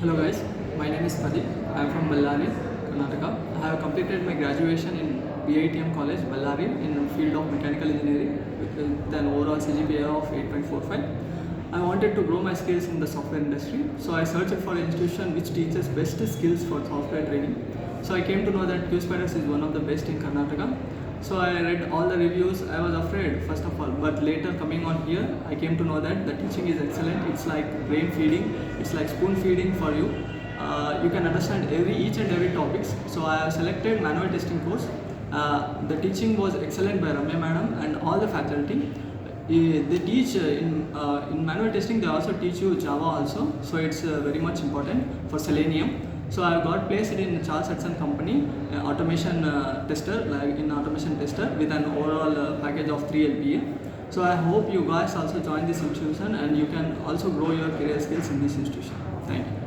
Hello guys, my name is Pradeep. I am from Ballari, Karnataka. I have completed my graduation in Btm College, Ballari, in the field of mechanical engineering with an overall CGPA of 8.45. I wanted to grow my skills in the software industry, so I searched for an institution which teaches best skills for software training. So I came to know that Qspiders is one of the best in Karnataka. So I read all the reviews. I was afraid first of all, but later coming on here, I came to know that the teaching is excellent. It's like brain feeding. It's like spoon feeding for you. You can understand each and every topics. So I have selected manual testing course. The teaching was excellent by Ramya madam and all the faculty. They teach in manual testing. They also teach you Java also. So it's very much important for Selenium. So I got placed in Charles Hudson company, automation tester, like in automation tester with an overall package of 3 LPA. So I hope you guys also join this institution and you can also grow your career skills in this institution. Thank you.